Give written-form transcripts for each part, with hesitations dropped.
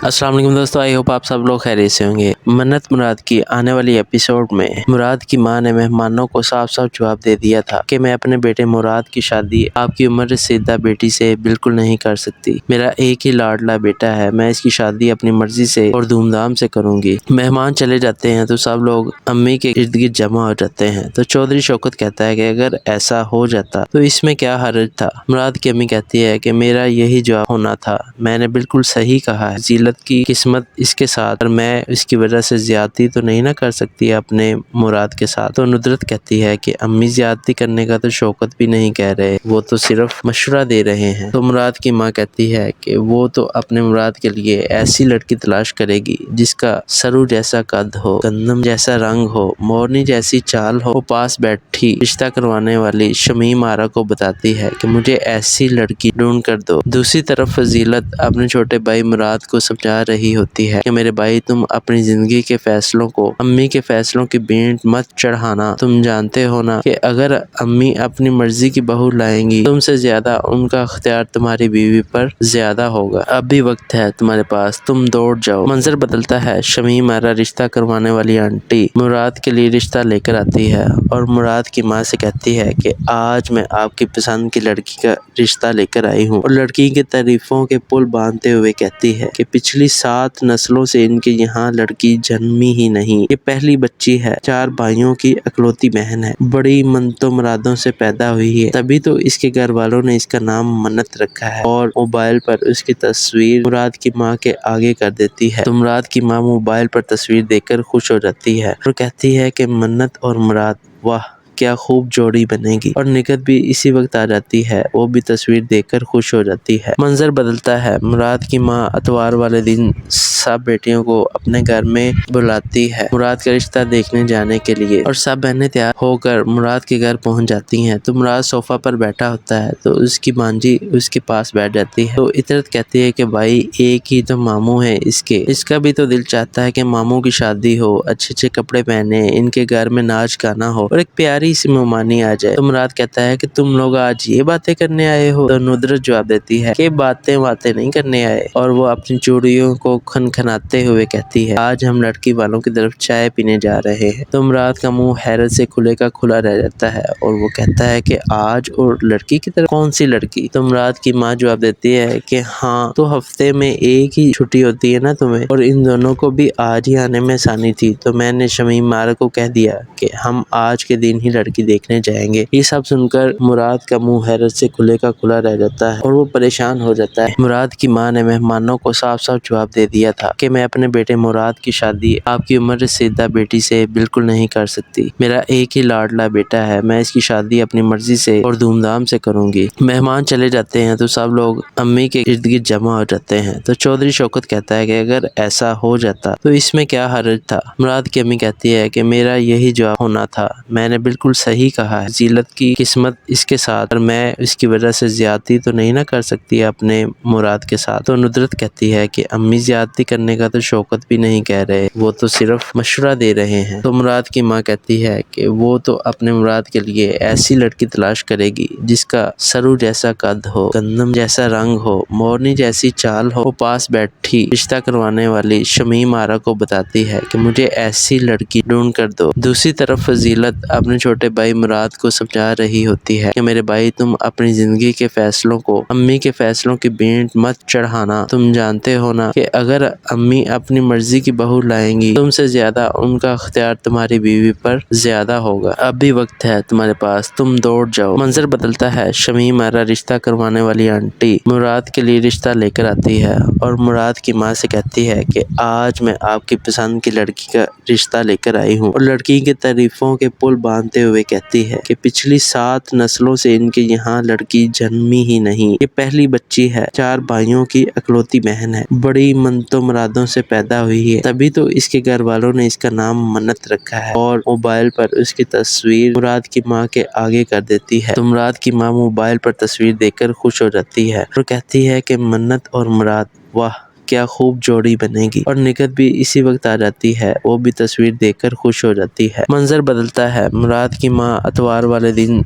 अस्सलाम वालेकुम दोस्तों, आई होप आप सब लोग खैरियत से होंगे। मन्नत मुराद की आने वाली एपिसोड में मुराद की मां ने मेहमानों को साफ साफ जवाब दे दिया था कि मैं अपने बेटे मुराद की शादी आपकी उम्र रसीदा बेटी से बिल्कुल नहीं कर सकती। मेरा एक ही लाडला बेटा है, मैं इसकी शादी अपनी मर्जी से और धूमधाम से करूंगी। मेहमान चले जाते हैं तो सब लोग अम्मी के इर्द गिर्द जमा हो जाते हैं। तो चौधरी शौकत कहता है कि अगर ऐसा हो जाता तो इसमें क्या हर्ज था। मुराद की अम्मी कहती है कि मेरा यही जवाब होना था, मैंने बिल्कुल सही कहा है। जीलत की किस्मत इसके साथ, और मैं इसकी वजह से ज्यादती तो नहीं ना कर सकती अपने मुराद के साथ। तो नुदरत कहती है कि अम्मी ज्यादती करने का तो शौकत भी नहीं कह रहे, वो तो सिर्फ मशवरा दे रहे हैं। तो मुराद की माँ कहती है कि वो तो अपने मुराद के लिए ऐसी लड़की तलाश करेगी जिसका सरू जैसा कद हो, गंदम जैसा रंग हो, मोरनी जैसी चाल हो। वो पास बैठी रिश्ता करवाने वाली शमीम आरा को बताती है कि मुझे ऐसी लड़की ढूंढ कर दो। दूसरी तरफ फजीलत अपने छोटे भाई मुराद को समझा रही होती है कि मेरे भाई, तुम अपनी जिंदगी के फैसलों को अम्मी के फैसलों की भेंट मत चढ़ाना। तुम जानते हो ना कि अगर अम्मी अपनी मर्जी की बहू लाएंगी तुमसे ज्यादा उनका अख्तियार तुम्हारी बीवी पर ज्यादा होगा। अब भी वक्त है तुम्हारे पास, तुम दौड़ जाओ। मंजर बदलता है। शमीम आरा रिश्ता करवाने वाली आंटी मुराद के लिए रिश्ता लेकर आती है और मुराद की माँ से कहती है कि आज मैं आपकी पसंद की लड़की का रिश्ता लेकर आई हूँ। और लड़की की तारीफों के पुल बांधते हुए कहती है कि पिछली 7 नस्लों से इनके यहाँ लड़की जन्मी ही नहीं, ये पहली बच्ची है। 4 भाइयों की अकलौती बहन है, बड़ी मनतो मुरादों से पैदा हुई है, तभी तो इसके घर वालों ने इसका नाम मन्नत रखा है। और मोबाइल पर उसकी तस्वीर मुराद की माँ के आगे कर देती है। तो मुराद की माँ मोबाइल पर तस्वीर देखकर खुश हो जाती है और कहती है कि मन्नत और मुराद, वाह क्या खूब जोड़ी बनेगी। और निकत भी इसी वक्त आ जाती है, वो भी तस्वीर देखकर खुश हो जाती है। मंजर बदलता है। मुराद की माँ अतवार वाले दिन सब बेटियों को अपने घर में बुलाती है मुराद का रिश्ता देखने जाने के लिए, और सब बहनें तैयार होकर मुराद के घर पहुंच जाती हैं। तो मुराद सोफा पर बैठा होता है तो उसकी मांझी उसके पास बैठ जाती है। तो इतरत कहती है कि भाई, एक ही तो मामू है इसका भी तो दिल चाहता है कि मामू की शादी हो, अच्छे अच्छे कपड़े पहने, इनके घर में नाच गाना हो और एक प्यारी सी मेहमानी आ जाए। तो मुराद कहता है कि तुम लोग आज ये बातें करने आए हो। तो नुदरत जवाब देती है कि बातें नहीं करने आए, और वो अपनी चूड़ियों को खनखनाते हुए कहती है, आज हम लड़की वालों की तरफ चाय पीने जा रहे हैं। तो मुराद का मुंह हैरत से खुले का खुला रह जाता है और वो कहता है कि आज और लड़की की तरफ? कौन सी लड़की? तो मुराद की माँ जवाब देती है कि हाँ, तो हफ्ते में एक ही छुट्टी होती है ना तुम्हें, और इन दोनों को भी आज ही आने में आसानी थी, तो मैंने शमीम आरा को कह दिया कि हम आज के दिन ही लड़की देखने जाएंगे। ये सब सुनकर मुराद का मुंह हैरत से खुले का खुला रह जाता है और वो परेशान हो जाता है। मुराद की माँ ने मेहमानों को साफ साफ जवाब दे दिया था कि मैं अपने बेटे मुराद की शादी आपकी उम्र रसीदा बेटी से बिल्कुल नहीं कर सकती। मेरा एक ही लाडला बेटा है, मैं इसकी शादी अपनी मर्जी से और धूमधाम से करूंगी। मेहमान चले जाते हैं तो सब लोग अम्मी के इर्द गिर्द जमा हो जाते हैं। तो चौधरी शौकत कहता है कि अगर ऐसा हो जाता तो इसमें क्या हर्ज था। मुराद की अम्मी कहती है कि मेरा यही जवाब होना था, मैंने बिल्कुल सही कहा है। जीलत की किस्मत इसके साथ, और मैं इसकी वजह से ज्यादती तो नहीं ना कर सकती अपने मुराद के साथ। तो नुदरत कहती है कि अम्मी ज्यादती करने का तो शौकत भी नहीं कह रहे, वो तो सिर्फ मशवरा दे रहे हैं। तो मुराद की माँ कहती है कि वो तो अपने मुराद के लिए ऐसी लड़की तलाश करेगी जिसका सरू जैसा कद हो, गंदम जैसा रंग हो, मोरनी जैसी चाल हो। वो पास बैठी रिश्ता करवाने वाली शमीम आरा को बताती है कि मुझे ऐसी लड़की ढूंढ कर दो। दूसरी तरफ फजीलत अपने छोटे भाई मुराद को समझा रही होती है कि मेरे भाई, तुम अपनी जिंदगी के फैसलों को अम्मी के फैसलों की भेंट मत चढ़ाना। तुम जानते हो ना कि अगर अम्मी अपनी मर्जी की बहू लाएंगी तुमसे ज्यादा उनका अख्तियार तुम्हारी बीवी पर ज्यादा होगा। अब भी वक्त है तुम्हारे पास, तुम दौड़ जाओ। मंजर बदलता है। शमीम आरा रिश्ता करवाने वाली आंटी मुराद के लिए रिश्ता लेकर आती है और मुराद की माँ से कहती है कि आज मैं आपकी पसंद की लड़की का रिश्ता लेकर आई हूँ। और लड़की की तारीफों के पुल बांधते हुए कहती है कि पिछली 7 नस्लों से इनके यहाँ लड़की जन्मी ही नहीं, ये पहली बच्ची है। 4 भाइयों की अकलौती बहन है, बड़ी मनतो मुरादों से पैदा हुई है, तभी तो इसके घर वालों ने इसका नाम मन्नत रखा है। और मोबाइल पर उसकी तस्वीर मुराद की माँ के आगे कर देती है। तो मुराद की माँ मोबाइल पर तस्वीर देखकर खुश हो जाती है और कहती है कि मन्नत और मुराद, वाह क्या खूब जोड़ी बनेगी। और निकत भी इसी वक्त आ जाती है, वो भी तस्वीर देखकर खुश हो जाती है। मंजर बदलता है। मुराद की माँ अतवार वाले दिन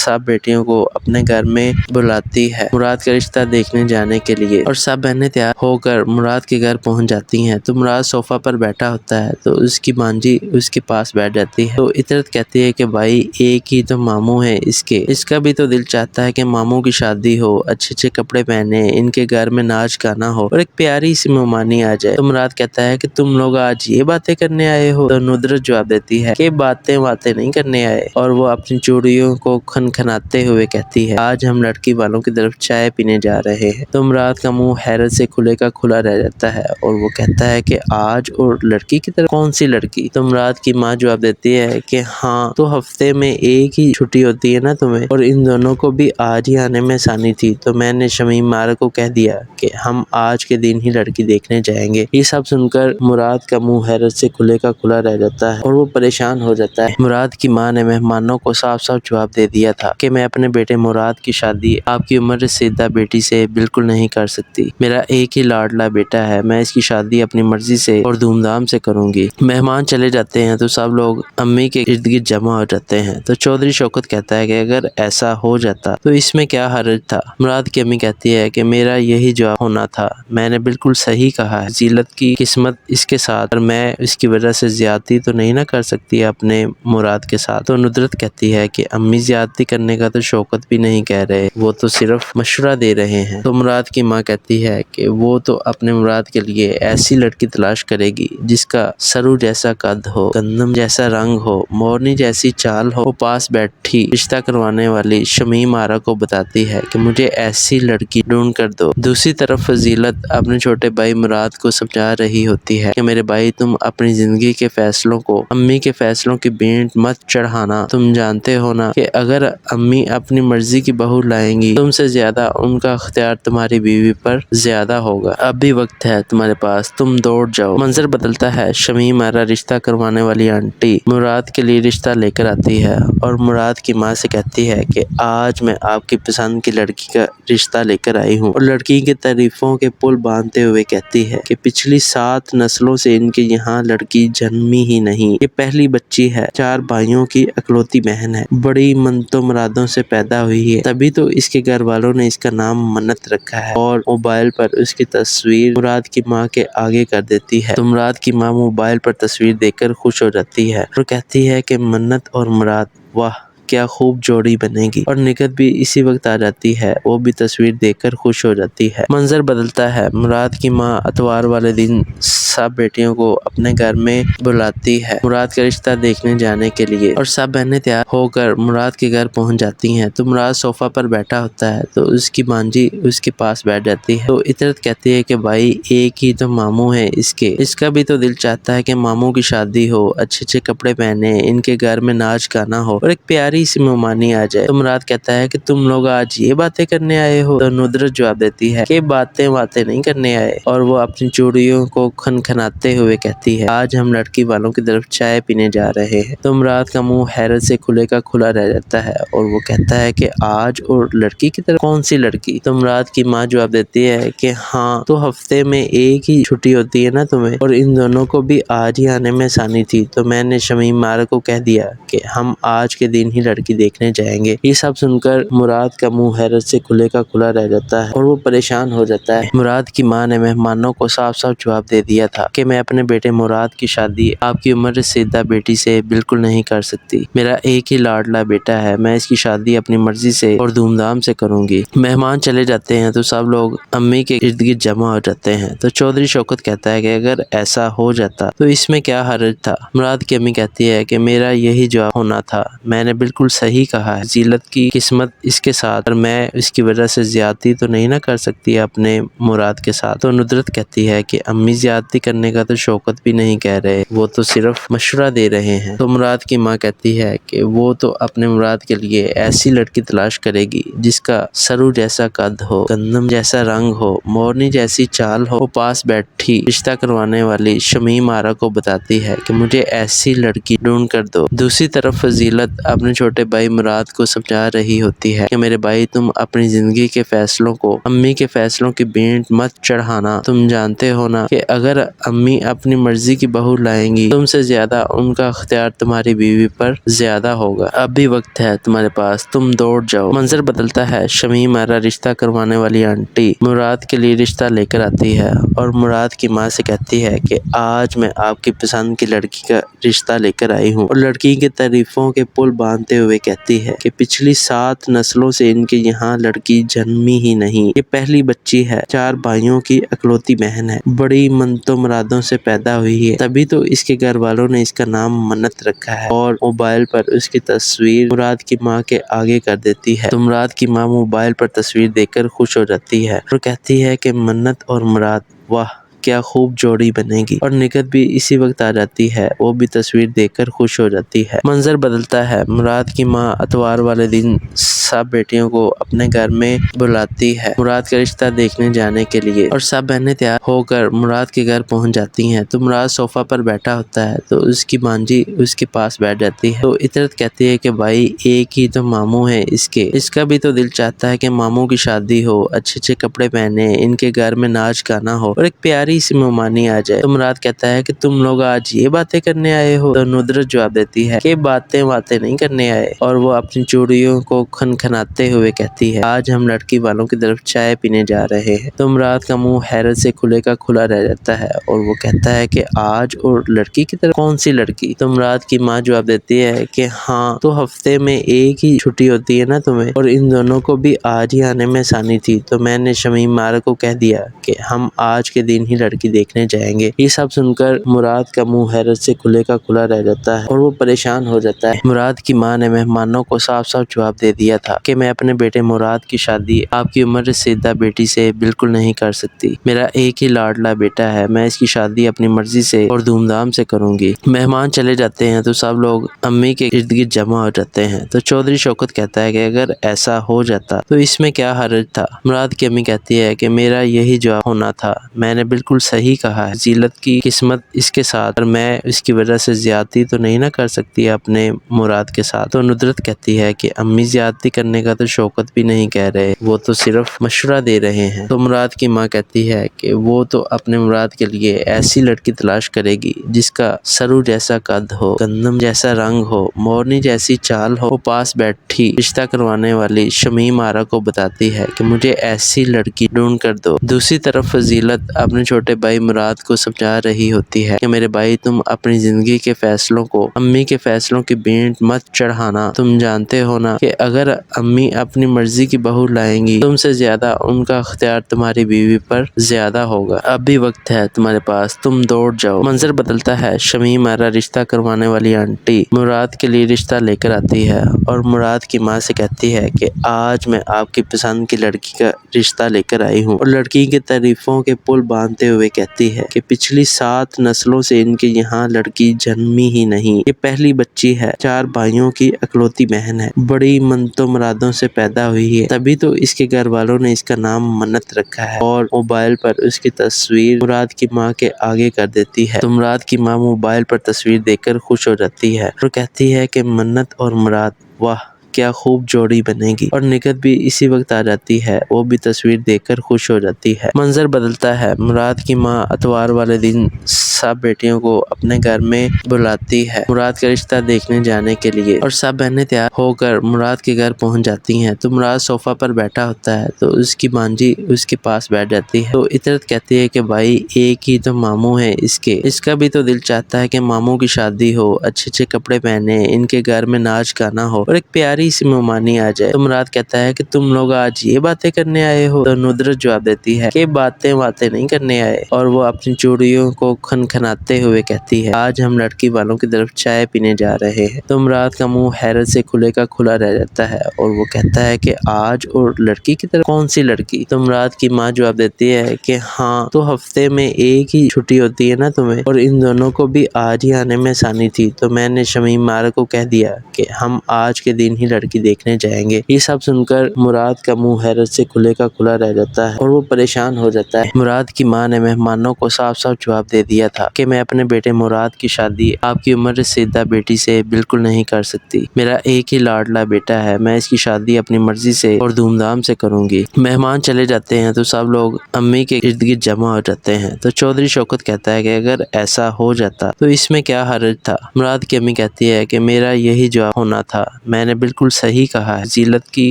सब बेटियों को अपने घर में बुलाती है मुराद का रिश्ता देखने जाने के लिए, और सब बहनें तैयार होकर मुराद के घर पहुंच जाती हैं। तो मुराद सोफा पर बैठा होता है तो उसकी मांझी उसके पास बैठ जाती है। तो इतरत कहती है कि भाई एक ही तो मामू है इसका भी तो दिल चाहता है कि मामू की शादी हो, अच्छे अच्छे कपड़े पहने, इनके घर में नाच गाना हो और एक प्यारी सी मेहमानी आ जाए। तो मुराद कहता है कि तुम लोग आज ये बातें करने आए हो। तो नुदरत जवाब देती है कि बातें नहीं करने आए, और वो अपनी चूड़ियों को खनखनाते हुए कहती है आज हम लड़की वालों की तरफ चाय पीने जा रहे हैं। तो मुराद का मुंह हैरत से खुले का खुला रह जाता है और वो कहता है कि आज और लड़की की तरफ? कौन सी लड़की? तो मुराद की माँ जवाब देती है कि हाँ, तो हफ्ते में एक ही छुट्टी होती है ना तुम्हें, और इन दोनों को भी आज ही आने में आसानी थी, तो मैंने शमीम मारा को कह दिया कि हम आज के दिन ही लड़की देखने जाएंगे। ये सब सुनकर मुराद का मुंह हैरत से खुले का खुला रह जाता है और वो परेशान हो जाता है। मुराद की माँ ने मेहमानों को साफ साफ जवाब दे दिया था कि मैं अपने बेटे मुराद की शादी आपकी उम्र रसीदा बेटी से बिल्कुल नहीं कर सकती। मेरा एक ही लाडला बेटा है, मैं इसकी शादी अपनी मर्जी से और धूमधाम से करूंगी। मेहमान चले जाते हैं तो सब लोग अम्मी के इर्द गिर्द जमा हो जाते हैं। तो चौधरी शौकत कहता है कि अगर ऐसा हो जाता तो इसमें क्या हर्ज था। मुराद की अम्मी कहती है कि मेरा यही जवाब होना था, मैंने बिल्कुल सही कहा है, जीलत की किस्मत इसके साथ, और मैं इसकी वजह से ज्यादती तो नहीं ना कर सकती अपने मुराद के साथ। तो नुदरत कहती है कि अम्मी ज्यादती करने का तो शौकत भी नहीं कह रहे, वो तो सिर्फ मशवरा दे रहे हैं। तो मुराद की माँ कहती है कि वो तो अपने मुराद के लिए ऐसी लड़की तलाश करेगी जिसका सरू जैसा कद हो, गंदम जैसा रंग हो, मोरनी जैसी चाल हो। वो पास बैठी रिश्ता करवाने वाली शमीम आरा को बताती है कि मुझे ऐसी लड़की ढूंढ कर दो। दूसरी तरफ फजीलत अपने छोटे भाई मुराद को समझा रही होती है कि मेरे भाई, तुम अपनी जिंदगी के फैसलों को अम्मी के फैसलों की भेंट मत चढ़ाना। तुम जानते हो ना कि अगर अम्मी अपनी मर्जी की बहू लाएंगी, तुमसे ज्यादा उनका अख्तियार तुम्हारी बीवी पर ज्यादा होगा। अब भी वक्त है तुम्हारे पास, तुम दौड़ जाओ। मंजर बदलता है। शमीम आरा रिश्ता करवाने वाली आंटी मुराद के लिए रिश्ता लेकर आती है और मुराद की माँ से कहती है कि आज मैं आपकी पसंद की लड़की का रिश्ता लेकर आई हूँ, और लड़की की तारीफों के पुल बांधते हुए कहती है कि पिछली 7 नस्लों से इनके यहाँ लड़की जन्मी ही नहीं, ये पहली बच्ची है, 4 भाइयों की अकलौती बहन है, बड़ी मनतो मुरादों से पैदा हुई है, तभी तो इसके घर वालों ने इसका नाम मन्नत रखा है। और मोबाइल पर उसकी तस्वीर मुराद की माँ के आगे कर देती है। तो मुराद की माँ मोबाइल पर तस्वीर देखकर खुश हो जाती है और कहती है कि मन्नत और मुराद, वाह क्या खूब जोड़ी बनेगी। और निकत भी इसी वक्त आ जाती है, वो भी तस्वीर देखकर खुश हो जाती है। मंजर बदलता है। मुराद की माँ अतवार वाले दिन सब बेटियों को अपने घर में बुलाती है मुराद का रिश्ता देखने जाने के लिए, और सब बहनें तैयार होकर मुराद के घर पहुंच जाती हैं। तो मुराद सोफा पर बैठा होता है तो उसकी मांझी उसके पास बैठ जाती है। तो इतरत कहती है कि भाई एक ही तो मामू है इसका भी तो दिल चाहता है कि मामू की शादी हो, अच्छे अच्छे कपड़े पहने, इनके घर में नाच गाना हो और एक प्यारी सी मेहमानी आ जाए। तो मुराद कहता है कि तुम लोग आज ये बातें करने आए हो। तो नुदरत जवाब देती है कि बातें नहीं करने आए, और वो अपनी चूड़ियों को खनखनाते हुए कहती है आज हम लड़की वालों की तरफ चाय पीने जा रहे हैं। तो मुराद का मुंह हैरत से खुले का खुला रह जाता है और वो कहता है कि आज और लड़की की तरफ? कौन सी लड़की? तो मुराद की माँ जवाब देती है कि हाँ, तो हफ्ते में एक ही छुट्टी होती है ना तुम्हें, और इन दोनों को भी आज ही आने में आसानी थी, तो मैंने शमीम मारा को कह दिया कि हम आज के दिन ही लड़की देखने जाएंगे। ये सब सुनकर मुराद का मुंह हैरत से खुले का खुला रह जाता है और वो परेशान हो जाता है। मुराद की माँ ने मेहमानों को साफ साफ जवाब दे दिया था कि मैं अपने बेटे मुराद की शादी आपकी उम्र रसीदा बेटी से बिल्कुल नहीं कर सकती। मेरा एक ही लाडला बेटा है, मैं इसकी शादी अपनी मर्जी से और धूमधाम से करूंगी। मेहमान चले जाते हैं तो सब लोग अम्मी के इर्द गिर्द जमा हो जाते हैं। तो चौधरी शौकत कहता है कि अगर ऐसा हो जाता तो इसमें क्या हर्ज था। मुराद की अम्मी कहती है कि मेरा यही जवाब होना था, मैंने बिल्कुल सही कहा है, जीलत की किस्मत इसके साथ, और मैं इसकी वजह से ज्यादती तो नहीं ना कर सकती अपने मुराद के साथ। तो नुदरत कहती है कि अम्मी ज्यादती करने का तो शौकत भी नहीं कह रहे, वो तो सिर्फ मशवरा दे रहे हैं। तो मुराद की माँ कहती है कि वो तो अपने मुराद के लिए ऐसी लड़की तलाश करेगी जिसका सरू जैसा कद हो, गंदम जैसा रंग हो, मोरनी जैसी चाल हो। वो पास बैठी रिश्ता करवाने वाली शमीम आरा को बताती है कि मुझे ऐसी लड़की ढूंढ कर दो। दूसरी तरफ फजीलत अपने छोटे भाई मुराद को समझा रही होती है कि मेरे भाई, तुम अपनी जिंदगी के फैसलों को अम्मी के फैसलों की भेंट मत चढ़ाना। तुम जानते हो ना कि अगर امی اپنی مرضی کی بہو لائیں گی تم سے زیادہ ان کا اختیار تمہاری بیوی پر زیادہ ہوگا۔ اب بھی وقت ہے تمہارے پاس، تم دوڑ جاؤ۔ منظر بدلتا ہے، شمیم آرا رشتہ کروانے والی آنٹی مراد کے لیے رشتہ لے کر آتی ہے اور مراد کی ماں سے کہتی ہے کہ آج میں آپ کی پسند کی لڑکی کا رشتہ لے کر آئی ہوں، اور لڑکی کی تعریفوں کے پل باندھتے ہوئے کہتی ہے کہ پچھلی 7 نسلوں سے ان کے یہاں لڑکی جنمی ہی نہیں، یہ پہلی بچی ہے، 4 بھائیوں کی اکلوتی بہن ہے، بڑی منتوں مرادوں سے پیدا ہوئی ہے، تبھی تو اس کے گھر والوں نے اس کا نام منت رکھا ہے۔ اور موبائل پر اس کی تصویر مراد کی ماں کے آگے کر دیتی ہے تو مراد کی ماں موبائل پر تصویر دیکھ کر خوش ہو جاتی ہے اور کہتی ہے کہ منت اور مراد، واہ کیا خوب جوڑی بنے گی، اور نکت بھی اسی وقت آ جاتی ہے، وہ بھی تصویر دیکھ کر خوش ہو جاتی ہے۔ منظر بدلتا ہے، مراد کی ماں اتوار والے دن سب بیٹیوں کو اپنے گھر میں بلاتی ہے مراد کا رشتہ دیکھنے جانے کے لیے، اور سب بہنیں تیار ہو کر مراد کے گھر پہنچ جاتی ہیں تو مراد صوفہ پر بیٹھا ہوتا ہے تو اس کی بانجی اس کے پاس بیٹھ جاتی ہے تو اطرت کہتی ہے کہ بھائی ایک ہی تو ماموں ہے اس کا بھی تو دل چاہتا ہے کہ ماموں کی شادی ہو، اچھے اچھے کپڑے پہنے، ان کے گھر میں ناچ گانا ہو اور ایک پیاری سی مہمانی آ جائے۔ تو مراد کہتا ہے کہ تم لوگ آج یہ باتیں کرنے آئے ہو؟ تو ندرت جواب دیتی ہے کہ باتیں نہیں کرنے آئے، اور وہ اپنی چوڑیوں کو کھنکھناتے ہوئے کہتی ہے آج ہم لڑکی والوں کی طرف چائے پینے جا رہے ہیں۔ تو مراد کا منہ حیرت سے کھلے کا کھلا رہ جاتا ہے اور وہ کہتا ہے کہ آج اور لڑکی کی طرف؟ کون سی لڑکی؟ تو مراد کی ماں جواب دیتی ہے کہ ہاں تو ہفتے میں ایک ہی چھٹی ہوتی ہے نا تمہیں، اور ان دونوں کو بھی آج ہی آنے میں آسانی تھی، تو میں نے شمیم مارا کو کہہ دیا کہ ہم آج کے دن ہی لڑکی دیکھنے جائیں گے۔ یہ سب سن کر مراد کا منہ حیرت سے کھلے کا کھلا رہ جاتا ہے اور وہ پریشان ہو جاتا ہے۔ مراد کی ماں نے مہمانوں کو صاف صاف جواب دے دیا تھا کہ میں اپنے بیٹے مراد کی شادی آپ کی عمر رسیدہ بیٹی سے بالکل نہیں کر سکتی، میرا ایک ہی لاڈلا بیٹا ہے، میں اس کی شادی اپنی مرضی سے اور دھوم دھام سے کروں گی۔ مہمان چلے جاتے ہیں تو سب لوگ امی کے ارد گرد جمع ہو جاتے ہیں تو چودھری شوکت کہتا ہے کہ اگر ایسا ہو جاتا تو اس میں کیا حرج تھا؟ مراد کی امی کہتی ہے کہ میرا یہی جواب ہونا تھا، میں نے بالکل صحیح کہا ہے، فضیلت کی قسمت اس کے ساتھ، اور میں اس کی وجہ سے زیادتی تو نہیں نہ کر سکتی اپنے مراد کے ساتھ۔ تو ندرت کہتی ہے کہ امی زیادتی کرنے کا تو شوکت بھی نہیں کہہ رہے، وہ تو صرف مشورہ دے رہے ہیں۔ تو مراد کی ماں کہتی ہے کہ وہ تو اپنے مراد کے لیے ایسی لڑکی تلاش کرے گی جس کا سرو جیسا قد ہو، گندم جیسا رنگ ہو، مورنی جیسی چال ہو۔ وہ پاس بیٹھی رشتہ کروانے والی شمیم آرا کو بتاتی ہے کہ مجھے ایسی لڑکی ڈھونڈ کر دو۔ دوسری طرف فضیلت اپنے چھوٹے بھائی مراد کو سمجھا رہی ہوتی ہے کہ میرے بھائی تم اپنی زندگی کے فیصلوں کو امی کے فیصلوں کی بینٹ مت چڑھانا، تم جانتے ہو نا کہ اگر امی اپنی مرضی کی بہو لائیں گی تم سے زیادہ ان کا اختیار تمہاری بیوی پر زیادہ ہوگا۔ اب بھی وقت ہے تمہارے پاس، تم دوڑ جاؤ۔ منظر بدلتا ہے، شمیم آرا رشتہ کروانے والی آنٹی مراد کے لیے رشتہ لے کر آتی ہے اور مراد کی ماں سے کہتی ہے کہ آج میں آپ کی پسند کی لڑکی کا رشتہ لے کر آئی ہوں، اور لڑکی کی تعریفوں کے پل باندھتے ہوئے کہتی ہے کہ پچھلی 7 نسلوں سے ان کے یہاں لڑکی جنمی ہی نہیں، یہ پہلی بچی ہے، 4 بھائیوں کی اکلوتی بہن ہے، بڑی منتوں مرادوں سے پیدا ہوئی ہے، تبھی تو اس کے گھر والوں نے اس کا نام منت رکھا ہے۔ اور موبائل پر اس کی تصویر مراد کی ماں کے آگے کر دیتی ہے تو مراد کی ماں موبائل پر تصویر دیکھ کر خوش ہو جاتی ہے اور کہتی ہے کہ منت اور مراد، واہ کیا خوب جوڑی بنے گی، اور نکت بھی اسی وقت آ جاتی ہے، وہ بھی تصویر دیکھ کر خوش ہو جاتی ہے۔ منظر بدلتا ہے، مراد کی ماں اتوار والے دن سب بیٹیوں کو اپنے گھر میں بلاتی ہے مراد کا رشتہ دیکھنے جانے کے لیے، اور سب بہنیں تیار ہو کر مراد کے گھر پہنچ جاتی ہیں تو مراد صوفہ پر بیٹھا ہوتا ہے تو اس کی بانجی اس کے پاس بیٹھ جاتی ہے تو اطرت کہتی ہے کہ بھائی ایک ہی تو ماموں ہے اس کا بھی تو دل چاہتا ہے کہ ماموں کی شادی ہو، اچھے اچھے کپڑے پہنے، ان کے گھر میں ناچ گانا ہو اور ایک پیاری سی مہمانی آ جائے۔ تو مراد کہتا ہے کہ تم لوگ آج یہ باتیں کرنے آئے ہو؟ تو ندرت جواب دیتی ہے کہ باتیں نہیں کرنے آئے، اور وہ اپنی چوڑیوں کو کھنکھناتے ہوئے کہتی ہے آج ہم لڑکی والوں کی طرف چائے پینے جا رہے ہیں۔ تو مراد کا منہ حیرت سے کھلے کا کھلا رہ جاتا ہے اور وہ کہتا ہے کہ آج اور لڑکی کی طرف؟ کون سی لڑکی؟ تو مراد کی ماں جواب دیتی ہے کہ ہاں تو ہفتے میں ایک ہی چھٹی ہوتی ہے نا تمہیں، اور ان دونوں کو بھی آج ہی آنے میں آسانی تھی، تو میں نے شمیم مارا کو کہہ دیا کہ ہم آج کے دن ہی لڑکی دیکھنے جائیں گے۔ یہ سب سن کر مراد کا منہ حیرت سے کھلے کا کھلا رہ جاتا ہے اور وہ پریشان ہو جاتا ہے۔ مراد کی ماں نے مہمانوں کو صاف صاف جواب دے دیا تھا کہ میں اپنے بیٹے مراد کی شادی آپ کی عمر رسیدہ بیٹی سے بالکل نہیں کر سکتی۔ میرا ایک ہی لاڈلا بیٹا ہے، میں اس کی شادی اپنی مرضی سے اور دھوم دھام سے کروں گی۔ مہمان چلے جاتے ہیں تو سب لوگ امی کے ارد گرد جمع ہو جاتے ہیں تو چودھری شوکت کہتا ہے کہ اگر ایسا ہو جاتا تو اس میں کیا حرج تھا۔ مراد کی امی کہتی ہے کہ میرا یہی جواب ہونا تھا، میں نے بالکل صحیح کہا ہے، فضیلت کی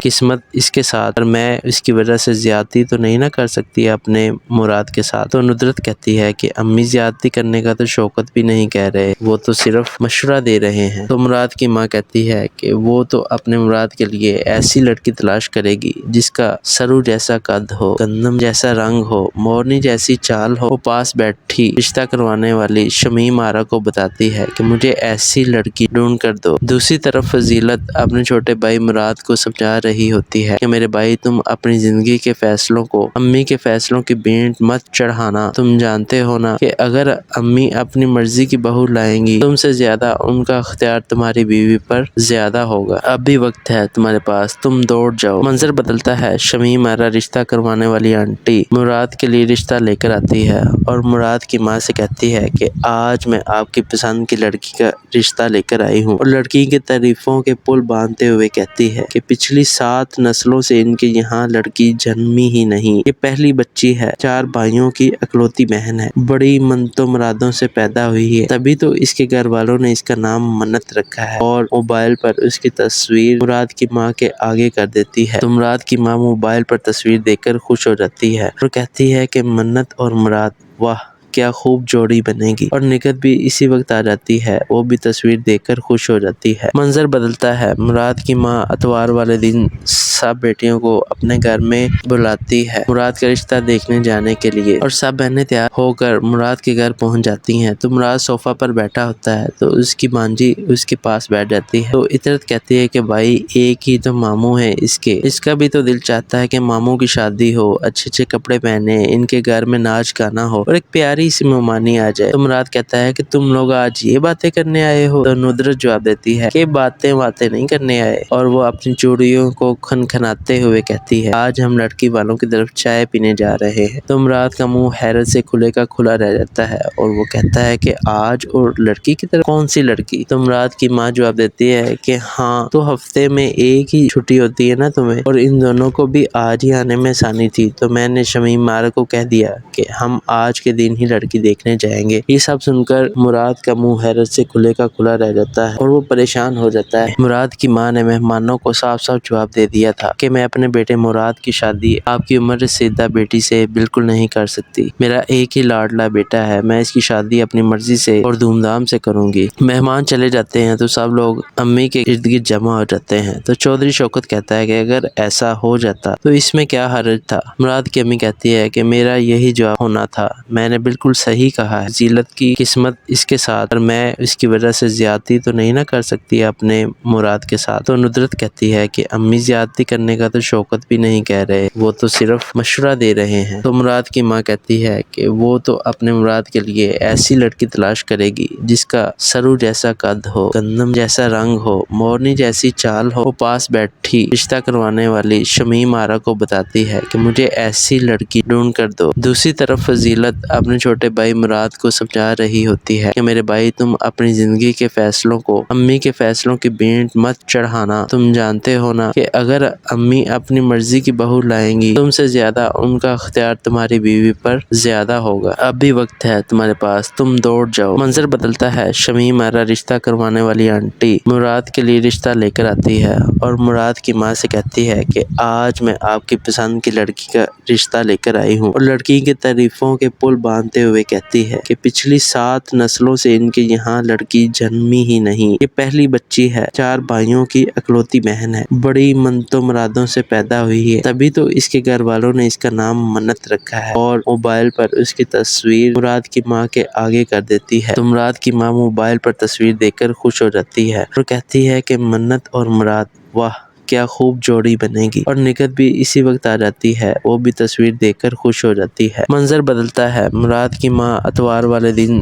قسمت اس کے ساتھ اور میں اس کی وجہ سے زیادتی تو نہیں نہ کر سکتی اپنے مراد کے ساتھ۔ تو ندرت کہتی ہے کہ امی زیادتی کرنے کا تو شوکت بھی نہیں کہہ رہے، وہ تو صرف مشورہ دے رہے ہیں۔ تو مراد کی ماں کہتی ہے کہ وہ تو اپنے مراد کے لیے ایسی لڑکی تلاش کرے گی جس کا سرو جیسا قد ہو، گندم جیسا رنگ ہو، مورنی جیسی چال ہو۔ وہ پاس بیٹھی رشتہ کروانے والی شمیم آرا کو بتاتی ہے کہ مجھے ایسی لڑکی ڈھونڈ کر دو۔ دوسری طرف فضیلت اپنے چھوٹے بھائی مراد کو سمجھا رہی ہوتی ہے کہ میرے بھائی تم اپنی زندگی کے فیصلوں کو امی کے فیصلوں کی بینٹ مت چڑھانا، تم جانتے ہو نا کہ اگر امی اپنی مرضی کی بہو لائیں گی تم سے زیادہ ان کا اختیار تمہاری بیوی پر زیادہ ہوگا، اب بھی وقت ہے تمہارے پاس، تم دوڑ جاؤ۔ منظر بدلتا ہے، شمیم آرا رشتہ کروانے والی آنٹی مراد کے لیے رشتہ لے کر آتی ہے اور مراد کی ماں سے کہتی ہے کہ آج میں آپ کی پسند کی لڑکی کا رشتہ لے کر آئی ہوں، اور لڑکی کی تعریفوں کے پل باندھتے ہوئے کہتی ہے کہ پچھلی 7 نسلوں سے ان کے یہاں لڑکی جنمی ہی نہیں، یہ پہلی بچی ہے، 4 بھائیوں کی اکلوتی بہن ہے، بڑی منتوں مرادوں سے پیدا ہوئی ہے، تبھی تو اس کے گھر والوں نے اس کا نام منت رکھا ہے۔ اور موبائل پر اس کی تصویر مراد کی ماں کے آگے کر دیتی ہے تو مراد کی ماں موبائل پر تصویر دیکھ کر خوش ہو جاتی ہے اور کہتی ہے کہ منت اور مراد، واہ کیا خوب جوڑی بنے گی، اور نکت بھی اسی وقت آ جاتی ہے، وہ بھی تصویر دیکھ کر خوش ہو جاتی ہے۔ منظر بدلتا ہے، مراد کی ماں اتوار والے دن سب بیٹیوں کو اپنے گھر میں بلاتی ہے مراد کا رشتہ دیکھنے جانے کے لیے، اور سب بہنیں تیار ہو کر مراد کے گھر پہنچ جاتی ہیں تو مراد صوفہ پر بیٹھا ہوتا ہے تو اس کی مانجی اس کے پاس بیٹھ جاتی ہے تو عطرت کہتی ہے کہ بھائی ایک ہی تو ماموں ہے اس کا بھی تو دل چاہتا ہے کہ ماموں کی شادی ہو، اچھے اچھے کپڑے پہنے، ان کے گھر میں ناچ گانا ہو اور ایک پیاری سی مہمانی آ جائے۔ تو مراد کہتا ہے کہ تم لوگ آج یہ باتیں کرنے آئے ہو؟ تو ندرت جواب دیتی ہے کہ باتیں نہیں کرنے آئے، اور وہ اپنی چوڑیوں کو کھنکھناتے ہوئے کہتی ہے آج ہم لڑکی والوں کی طرف چائے پینے جا رہے ہیں۔ تو مراد کا منہ حیرت سے کھلے کا کھلا رہ جاتا ہے اور وہ کہتا ہے کہ آج اور لڑکی کی طرف؟ کون سی لڑکی؟ تو مراد کی ماں جواب دیتی ہے کہ ہاں تو ہفتے میں ایک ہی چھٹی ہوتی ہے نا تمہیں، اور ان دونوں کو بھی آج ہی آنے میں آسانی تھی تو میں نے شمیم آرا کو کہہ دیا کہ ہم آج کے دن ہی لڑکی دیکھنے جائیں گے۔ یہ سب سن کر مراد کا منہ حیرت سے کھلے کا کھلا رہ جاتا ہے اور وہ پریشان ہو جاتا ہے۔ مراد کی ماں نے مہمانوں کو صاف صاف جواب دے دیا تھا کہ میں اپنے بیٹے مراد کی شادی آپ کی عمر رسیدہ بیٹی سے بالکل نہیں کر سکتی۔ میرا ایک ہی لاڈلا بیٹا ہے، میں اس کی شادی اپنی مرضی سے اور دھوم دھام سے کروں گی۔ مہمان چلے جاتے ہیں تو سب لوگ امی کے ارد گرد جمع ہو جاتے ہیں تو چودھری شوکت کہتا ہے کہ اگر ایسا ہو جاتا تو اس میں کیا حرج تھا۔ مراد کی امی کہتی ہے کہ میرا یہی جواب ہونا تھا، میں نے بالکل صحیح کہا ہے، فضیلت کی قسمت اس کے ساتھ اور میں اس کی وجہ سے زیادتی تو نہیں نہ کر سکتی اپنے مراد کے ساتھ۔ تو ندرت کہتی ہے کہ امی زیادتی کرنے کا تو شوکت بھی نہیں کہہ رہے، وہ تو صرف مشورہ دے رہے ہیں۔ تو مراد کی ماں کہتی ہے کہ وہ تو اپنے مراد کے لیے ایسی لڑکی تلاش کرے گی جس کا سرو جیسا قد ہو، گندم جیسا رنگ ہو، مورنی جیسی چال ہو۔ وہ پاس بیٹھی رشتہ کروانے والی شمیم آرا کو بتاتی ہے کہ مجھے ایسی لڑکی ڈھونڈ کر دو۔ دوسری طرف فضیلت اپنے چھوٹے بھائی مراد کو سمجھا رہی ہوتی ہے کہ میرے بھائی تم اپنی زندگی کے فیصلوں کو امی کے فیصلوں کی بینٹ مت چڑھانا، تم جانتے ہو نا کہ اگر امی اپنی مرضی کی بہو لائیں گی تم سے زیادہ ان کا اختیار تمہاری بیوی پر زیادہ ہوگا، اب بھی وقت ہے تمہارے پاس، تم دوڑ جاؤ۔ منظر بدلتا ہے، شمیم آرا رشتہ کروانے والی آنٹی مراد کے لیے رشتہ لے کر آتی ہے اور مراد کی ماں سے کہتی ہے کہ آج میں آپ کی پسند کی لڑکی کا رشتہ لے کر آئی ہوں، اور لڑکی کی تعریفوں کے پل باندھتے ہوئے کہتی ہے کہ پچھلی 7 نسلوں سے ان کے یہاں لڑکی جنمی ہی نہیں، یہ پہلی بچی ہے، 4 بھائیوں کی اکلوتی بہن ہے، بڑی منتوں مرادوں سے پیدا ہوئی ہے، تبھی تو اس کے گھر والوں نے اس کا نام منت رکھا ہے۔ اور موبائل پر اس کی تصویر مراد کی ماں کے آگے کر دیتی ہے تو مراد کی ماں موبائل پر تصویر دیکھ کر خوش ہو جاتی ہے اور کہتی ہے کہ منت اور مراد، واہ کیا خوب جوڑی بنے گی، اور نکت بھی اسی وقت آ جاتی ہے، وہ بھی تصویر دیکھ کر خوش ہو جاتی ہے۔ منظر بدلتا ہے، مراد کی ماں اتوار والے دن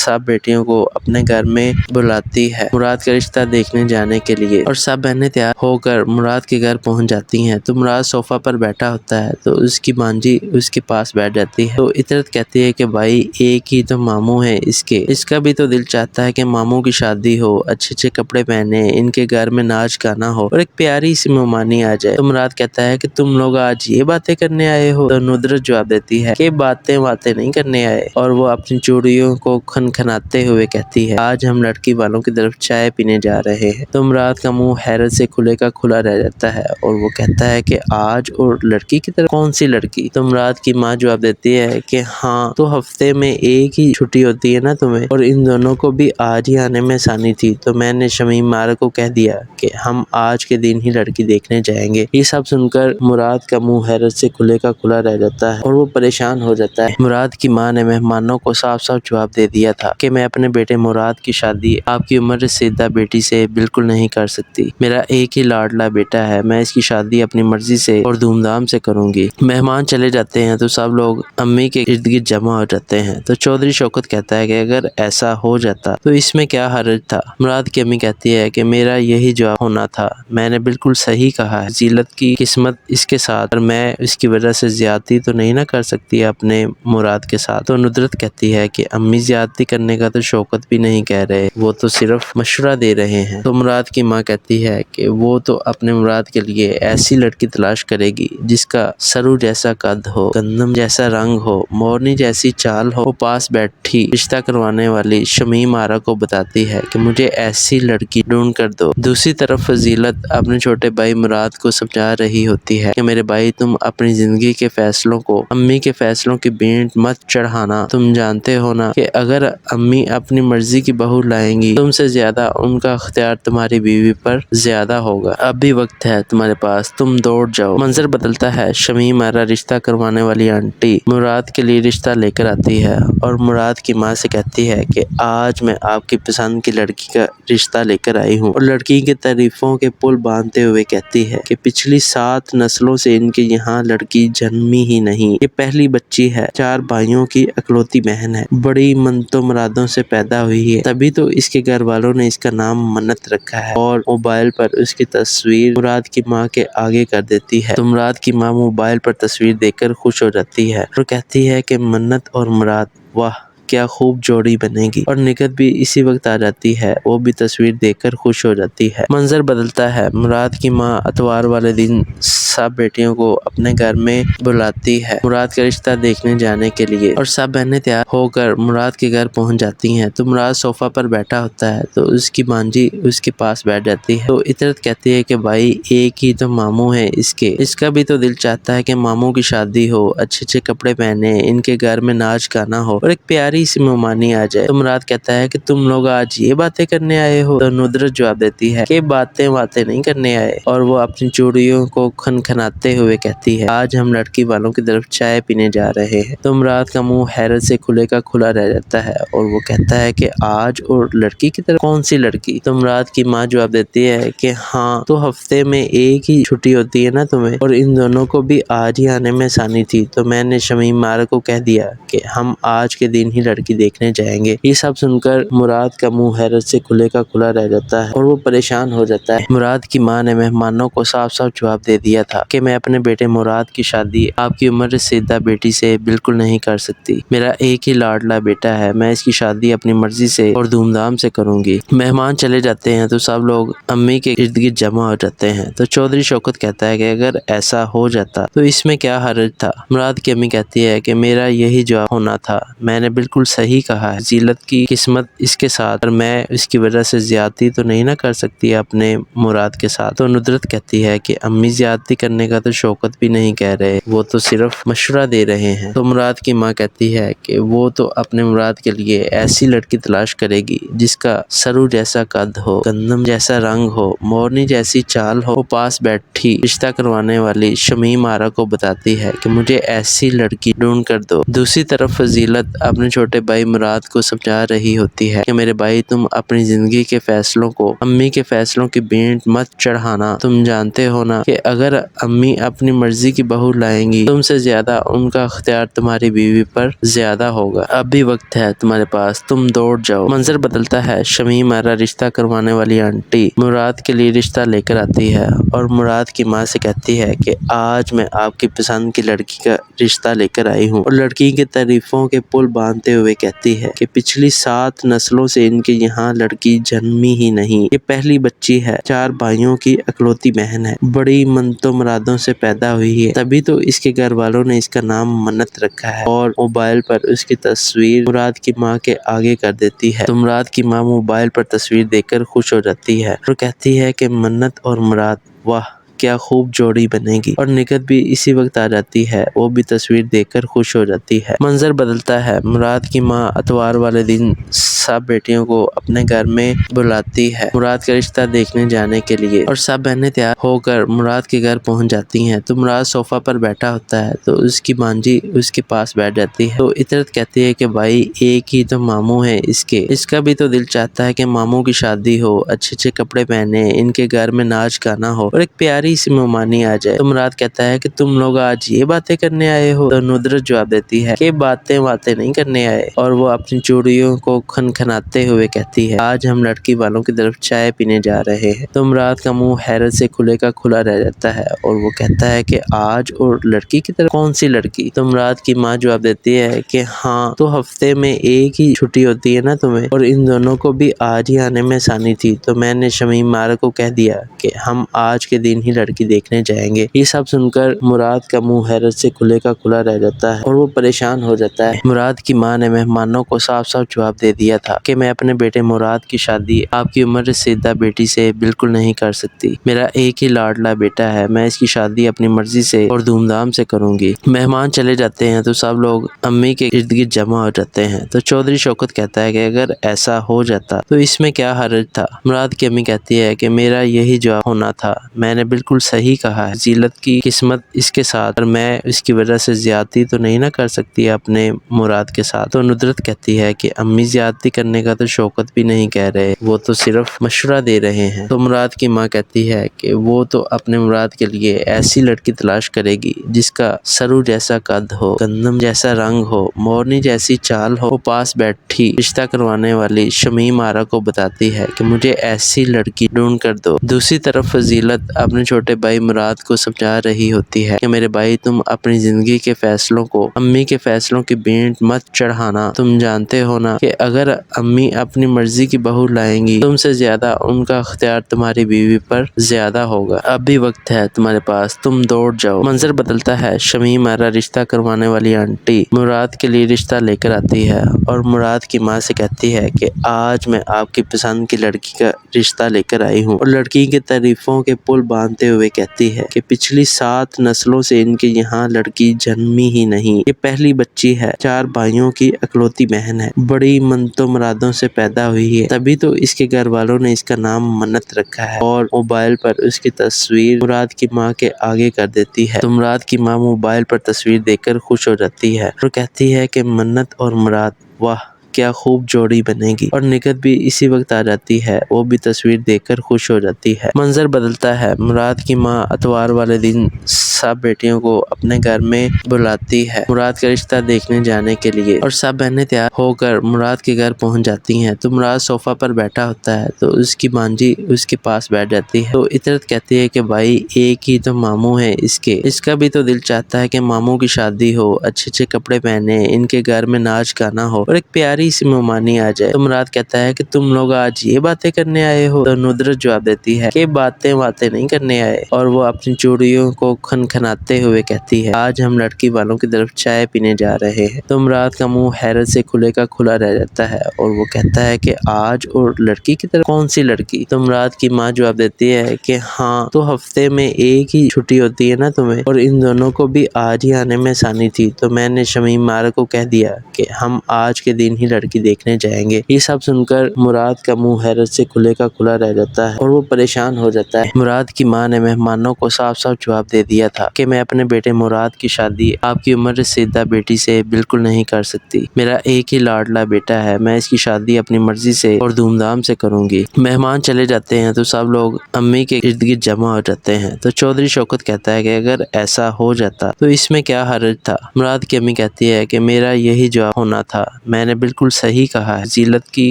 सब बेटियों को अपने घर में बुलाती है मुराद का रिश्ता देखने जाने के लिए और सब बहनें तैयार होकर मुराद के घर पहुंच जाती हैं। तो मुराद सोफा पर बैठा होता है तो उसकी मांझी उसके पास बैठ जाती है। तो इतरत कहती है कि भाई एक ही तो मामू है इसका भी तो दिल चाहता है कि मामू की शादी हो, अच्छे अच्छे कपड़े पहने, इनके घर में नाच गाना हो और एक प्यारी सी मेहमानी आ जाए। तो मुराद कहता है कि तुम लोग आज ये बातें करने आए हो। तो नुदरत जवाब देती है कि बातें नहीं करने आए, और वो अपनी चूड़ियों को खनखनाते हुए कहती है आज हम लड़की वालों की तरफ चाय पीने जा रहे हैं। तो मुराद का मुंह हैरत से खुले का खुला रह जाता है और वो कहता है कि आज और लड़की की तरफ? कौन सी लड़की? तो मुराद की माँ जवाब देती है कि हाँ, तो हफ्ते में एक ही छुट्टी होती है ना तुम्हें, और इन दोनों को भी आज ही आने में आसानी थी, तो मैंने शमीम मारा को कह दिया कि हम आज के दिन ही लड़की देखने जाएंगे। ये सब सुनकर मुराद का मुंह हैरत से खुले का खुला रह जाता है और वो परेशान हो जाता है। मुराद की माँ ने मेहमानों को साफ साफ जवाब दे दिया था कि मैं अपने बेटे मुराद की शादी आपकी उम्र रसीदा बेटी से बिल्कुल नहीं कर सकती। मेरा एक ही लाडला बेटा है, मैं इसकी शादी अपनी मर्जी से और धूमधाम से करूंगी। मेहमान चले जाते हैं तो सब लोग अम्मी के इर्द गिर्द जमा हो जाते हैं। तो चौधरी शौकत कहता है कि अगर ऐसा हो जाता तो इसमें क्या हर्ज था। मुराद की अम्मी कहती है कि मेरा यही जवाब होना था, मैंने बिल्कुल सही कहा है। जीलत की किस्मत इसके साथ, और मैं इसकी वजह से ज्यादती तो नहीं ना कर सकती अपने मुराद के साथ। तो नुदरत कहती है कि अम्मी ज्यादती करने का तो शौकत भी नहीं कह रहे, वो तो सिर्फ मशवरा दे रहे हैं। तो मुराद की माँ कहती है कि वो तो अपने मुराद के लिए ऐसी लड़की तलाश करेगी जिसका सरू जैसा कद हो, गंदम जैसा रंग हो, मोरनी जैसी चाल हो। वो पास बैठी रिश्ता करवाने वाली शमीम आरा को बताती है कि मुझे ऐसी लड़की ढूंढ कर दो। दूसरी तरफ फजीलत अपने छोटे भाई मुराद को समझा रही होती है कि मेरे भाई, तुम अपनी जिंदगी के फैसलों को अम्मी के फैसलों की भेंट मत चढ़ाना। तुम जानते हो ना कि अगर अम्मी अपनी मर्जी की बहू लाएंगी, तुमसे ज्यादा उनका अख्तियार तुम्हारी बीवी पर ज्यादा होगा। अब भी वक्त है तुम्हारे पास, तुम दौड़ जाओ। मंजर बदलता है। शमीम आरा रिश्ता करवाने वाली आंटी मुराद के लिए रिश्ता लेकर आती है और मुराद की माँ से कहती है कि आज मैं आपकी पसंद की लड़की का रिश्ता लेकर आई हूँ, और लड़की की तारीफों के पुल बांधते हुए कहती है कि पिछली 7 नस्लों से इनके यहाँ लड़की जन्मी ही नहीं, ये पहली बच्ची है। 4 भाइयों की अकलौती बहन है, बड़ी मनतो मुरादों से पैदा हुई है, तभी तो इसके घर वालों ने इसका नाम मन्नत रखा है। और मोबाइल पर उसकी तस्वीर मुराद की माँ के आगे कर देती है। तो मुराद की माँ मोबाइल पर तस्वीर देखकर खुश हो जाती है और कहती है कि मन्नत और मुराद, वाह क्या खूब जोड़ी बनेगी। और निकत भी इसी वक्त आ जाती है, वो भी तस्वीर देखकर खुश हो जाती है। मंजर बदलता है। मुराद की माँ अतवार वाले दिन सब बेटियों को अपने घर में बुलाती है मुराद का रिश्ता देखने जाने के लिए, और सब बहनें तैयार होकर मुराद के घर पहुंच जाती हैं। तो मुराद सोफा पर बैठा होता है तो उसकी मांझी उसके पास बैठ जाती है। तो इतरत कहती है कि भाई एक ही तो मामू है इसका भी तो दिल चाहता है कि मामू की शादी हो, अच्छे अच्छे कपड़े पहने, इनके घर में नाच गाना हो और एक प्यारी सी मेहमानी आ जाए। तो मुराद कहता है कि तुम लोग आज ये बातें करने आए हो। तो नुदरत जवाब देती है कि बातें नहीं करने आए, और वो अपनी चूड़ियों को खनखनाते हुए कहती है आज हम लड़की वालों की तरफ चाय पीने जा रहे हैं। तो मुराद का मुंह हैरत से खुले का खुला रह जाता है और वो कहता है कि आज और लड़की की तरफ? कौन सी लड़की? तो मुराद की माँ जवाब देती है कि हाँ, तो हफ्ते में एक ही छुट्टी होती है ना तुम्हें, और इन दोनों को भी आज ही आने में आसानी थी, तो मैंने शमीम मारा को कह दिया कि हम आज के दिन ही लड़की देखने जाएंगे। ये सब सुनकर मुराद का मुंह हैरत से खुले का खुला रह जाता है और वो परेशान हो जाता है। मुराद की माँ ने मेहमानों को साफ साफ जवाब दे दिया था कि मैं अपने बेटे मुराद की शादी आपकी उम्र रसीदा बेटी से बिल्कुल नहीं कर सकती। मेरा एक ही लाडला बेटा है, मैं इसकी शादी अपनी मर्जी से और धूमधाम से करूंगी। मेहमान चले जाते हैं तो सब लोग अम्मी के इर्द गिर्द जमा हो जाते हैं। तो चौधरी शौकत कहता है कि अगर ऐसा हो जाता तो इसमें क्या हर्ज था। मुराद की अम्मी कहती है कि मेरा यही जवाब होना था, मैंने बिल्कुल सही कहा है। जीलत की किस्मत इसके साथ, और मैं इसकी वजह से ज्यादती तो नहीं ना कर सकती अपने मुराद के साथ। तो नुदरत कहती है कि अम्मी ज्यादती करने का तो शौकत भी नहीं कह रहे, वो तो सिर्फ मशवरा दे रहे हैं। तो मुराद की माँ कहती है कि वो तो अपने मुराद के लिए ऐसी लड़की तलाश करेगी जिसका सरू जैसा कद हो, गंदम जैसा रंग हो, मोरनी जैसी चाल हो। वो पास बैठी रिश्ता करवाने वाली शमीम आरा को बताती है कि मुझे ऐसी लड़की ढूंढ कर दो। दूसरी तरफ फजीलत अपने छोटे چھوٹے بھائی مراد کو سمجھا رہی ہوتی ہے کہ میرے بھائی تم اپنی زندگی کے فیصلوں کو امی کے فیصلوں کی بینٹ مت چڑھانا، تم جانتے ہو نا کہ اگر امی اپنی مرضی کی بہو لائیں گی تم سے زیادہ ان کا اختیار تمہاری بیوی پر زیادہ ہوگا، اب بھی وقت ہے تمہارے پاس، تم دوڑ جاؤ۔ منظر بدلتا ہے، شمیم آرا رشتہ کروانے والی آنٹی مراد کے لیے رشتہ لے کر آتی ہے اور مراد کی ماں سے کہتی ہے کہ آج میں آپ کی پسند کی لڑکی کا رشتہ لے کر آئی ہوں، اور لڑکی کی تعریفوں کے پل باندھتے ہوئے کہتی ہے کہ پچھلی 7 نسلوں سے ان کے یہاں لڑکی جنمی ہی نہیں، یہ پہلی بچی ہے، 4 بھائیوں کی اکلوتی بہن ہے، بڑی منتوں مرادوں سے پیدا ہوئی ہے، تبھی تو اس کے گھر والوں نے اس کا نام منت رکھا ہے، اور موبائل پر اس کی تصویر مراد کی ماں کے آگے کر دیتی ہے، تو مراد کی ماں موبائل پر تصویر دیکھ کر خوش ہو جاتی ہے اور کہتی ہے کہ منت اور مراد، واہ کیا خوب جوڑی بنے گی، اور نکت بھی اسی وقت آ جاتی ہے، وہ بھی تصویر دیکھ کر خوش ہو جاتی ہے۔ منظر بدلتا ہے، مراد کی ماں اتوار والے دن سب بیٹیوں کو اپنے گھر میں بلاتی ہے مراد کا رشتہ دیکھنے جانے کے لیے، اور سب بہنیں تیار ہو کر مراد کے گھر پہنچ جاتی ہیں، تو مراد صوفہ پر بیٹھا ہوتا ہے تو اس کی مانجی اس کے پاس بیٹھ جاتی ہے، تو اطرت کہتی ہے کہ بھائی ایک ہی تو ماموں ہے اس کا بھی تو دل چاہتا ہے کہ ماموں کی شادی ہو، اچھے اچھے کپڑے پہنے، ان کے گھر میں ناچ گانا ہو اور ایک پیاری سی مہمانی آ جائے۔ تو مراد کہتا ہے کہ تم لوگ آج یہ باتیں کرنے آئے ہو؟ تو ندرت جواب دیتی ہے کہ باتیں نہیں کرنے آئے، اور وہ اپنی چوڑیوں کو کھنکھناتے ہوئے کہتی ہے آج ہم لڑکی والوں کی طرف چائے پینے جا رہے ہیں۔ تو مراد کا منہ حیرت سے کھلے کا کھلا رہ جاتا ہے اور وہ کہتا ہے کہ آج اور لڑکی کی طرف کون سی لڑکی؟ تو مراد کی ماں جواب دیتی ہے کہ ہاں تو ہفتے میں ایک ہی چھٹی ہوتی ہے نا تمہیں، اور ان دونوں کو بھی آج ہی آنے میں آسانی تھی، تو میں نے شمیم آرا کو کہہ دیا کہ ہم آج کے دن ہی لڑکی دیکھنے جائیں گے۔ یہ سب سن کر مراد کا منہ حیرت سے کھلے کا کھلا رہ جاتا ہے اور وہ پریشان ہو جاتا ہے۔ مراد کی ماں نے مہمانوں کو صاف صاف جواب دے دیا تھا کہ میں اپنے بیٹے مراد کی شادی آپ کی عمر رسیدہ بیٹی سے بالکل نہیں کر سکتی، میرا ایک ہی لاڈلا بیٹا ہے، میں اس کی شادی اپنی مرضی سے اور دھوم دھام سے کروں گی۔ مہمان چلے جاتے ہیں تو سب لوگ امی کے ارد گرد جمع ہو جاتے ہیں، تو چودھری شوکت کہتا ہے کہ اگر ایسا ہو جاتا تو اس میں کیا حرج تھا؟ مراد کی امی کہتی ہے کہ میرا یہی جواب ہونا تھا، میں نے بالکل صحیح کہا ہے، فضیلت کی قسمت اس کے ساتھ، اور میں اس کی وجہ سے زیادتی تو نہیں نہ کر سکتی اپنے مراد کے ساتھ۔ تو ندرت کہتی ہے کہ امی زیادتی کرنے کا تو شوکت بھی نہیں کہہ رہے، وہ تو صرف مشورہ دے رہے ہیں۔ تو مراد کی ماں کہتی ہے کہ وہ تو اپنے مراد کے لیے ایسی لڑکی تلاش کرے گی جس کا سرو جیسا قد ہو، گندم جیسا رنگ ہو، مورنی جیسی چال ہو۔ وہ پاس بیٹھی رشتہ کروانے والی شمیم آرا کو بتاتی ہے کہ مجھے ایسی لڑکی ڈھونڈ کر دو۔ دوسری طرف فضیلت اپنے چھوٹے بھائی مراد کو سمجھا رہی ہوتی ہے کہ میرے بھائی تم اپنی زندگی کے فیصلوں کو امی کے فیصلوں کی بینٹ مت چڑھانا، تم جانتے ہو نا کہ اگر امی اپنی مرضی کی بہو لائیں گی تم سے زیادہ ان کا اختیار تمہاری بیوی پر زیادہ ہوگا، اب بھی وقت ہے تمہارے پاس، تم دوڑ جاؤ۔ منظر بدلتا ہے، شمیم آرا رشتہ کروانے والی آنٹی مراد کے لیے رشتہ لے کر آتی ہے اور مراد کی ماں سے کہتی ہے کہ آج میں آپ کی پسند کی لڑکی کا رشتہ لے کر آئی ہوں، اور لڑکی کی تعریفوں کے پل باندھتے ہوئے کہتی ہے کہ پچھلی 7 نسلوں سے ان کے یہاں لڑکی جنمی ہی نہیں، یہ پہلی بچی ہے، 4 بھائیوں کی اکلوتی بہن ہے، بڑی منتوں مرادوں سے پیدا ہوئی ہے، تبھی تو اس کے گھر والوں نے اس کا نام منت رکھا ہے، اور موبائل پر اس کی تصویر مراد کی ماں کے آگے کر دیتی ہے، تو مراد کی ماں موبائل پر تصویر دیکھ کر خوش ہو جاتی ہے اور کہتی ہے کہ منت اور مراد، واہ کیا خوب جوڑی بنے گی، اور نکت بھی اسی وقت آ جاتی ہے، وہ بھی تصویر دیکھ کر خوش ہو جاتی ہے۔ منظر بدلتا ہے، مراد کی ماں اتوار والے دن سب بیٹیوں کو اپنے گھر میں بلاتی ہے مراد کا رشتہ دیکھنے جانے کے لیے، اور سب بہنیں تیار ہو کر مراد کے گھر پہنچ جاتی ہیں، تو مراد صوفہ پر بیٹھا ہوتا ہے تو اس کی مانجی اس کے پاس بیٹھ جاتی ہے، تو اطرت کہتی ہے کہ بھائی ایک ہی تو ماموں ہے اس کا بھی تو دل چاہتا ہے کہ ماموں کی شادی ہو، اچھے اچھے کپڑے پہنے، ان کے گھر میں ناچ گانا ہو اور ایک پیاری سی مہمانی آ جائے۔ تو مراد کہتا ہے کہ تم لوگ آج یہ باتیں کرنے آئے ہو؟ تو ندرت جواب دیتی ہے کہ باتیں نہیں کرنے آئے، اور وہ اپنی چوڑیوں کو کھنکھناتے ہوئے کہتی ہے آج ہم لڑکی والوں کی طرف چائے پینے جا رہے ہیں۔ تو مراد کا منہ حیرت سے کھلے کا کھلا رہ جاتا ہے اور وہ کہتا ہے کہ آج اور لڑکی کی طرف کون سی لڑکی؟ تو مراد کی ماں جواب دیتی ہے کہ ہاں تو ہفتے میں ایک ہی چھٹی ہوتی ہے نا تمہیں، اور ان دونوں کو بھی آج ہی آنے میں آسانی تھی، تو میں نے شمیم آرا کو کہہ دیا کہ ہم آج کے دن ہی लड़की देखने जाएंगे। ये सब सुनकर मुराद का मुंह हैरत से खुले का खुला रह जाता है और वो परेशान हो जाता है। मुराद की माँ ने मेहमानों को साफ साफ जवाब दे दिया था कि मैं अपने बेटे मुराद की शादी आपकी उम्र रसीदा बेटी से बिल्कुल नहीं कर सकती। मेरा एक ही लाडला बेटा है, मैं इसकी शादी अपनी मर्जी से और धूमधाम से करूंगी। मेहमान चले जाते हैं तो सब लोग अम्मी के इर्द गिर्द जमा हो जाते हैं। तो चौधरी शौकत कहता है कि अगर ऐसा हो जाता तो इसमें क्या हर्ज था। मुराद की अम्मी कहती है कि मेरा यही जवाब होना था, मैंने बिल्कुल सही कहा है। जीलत की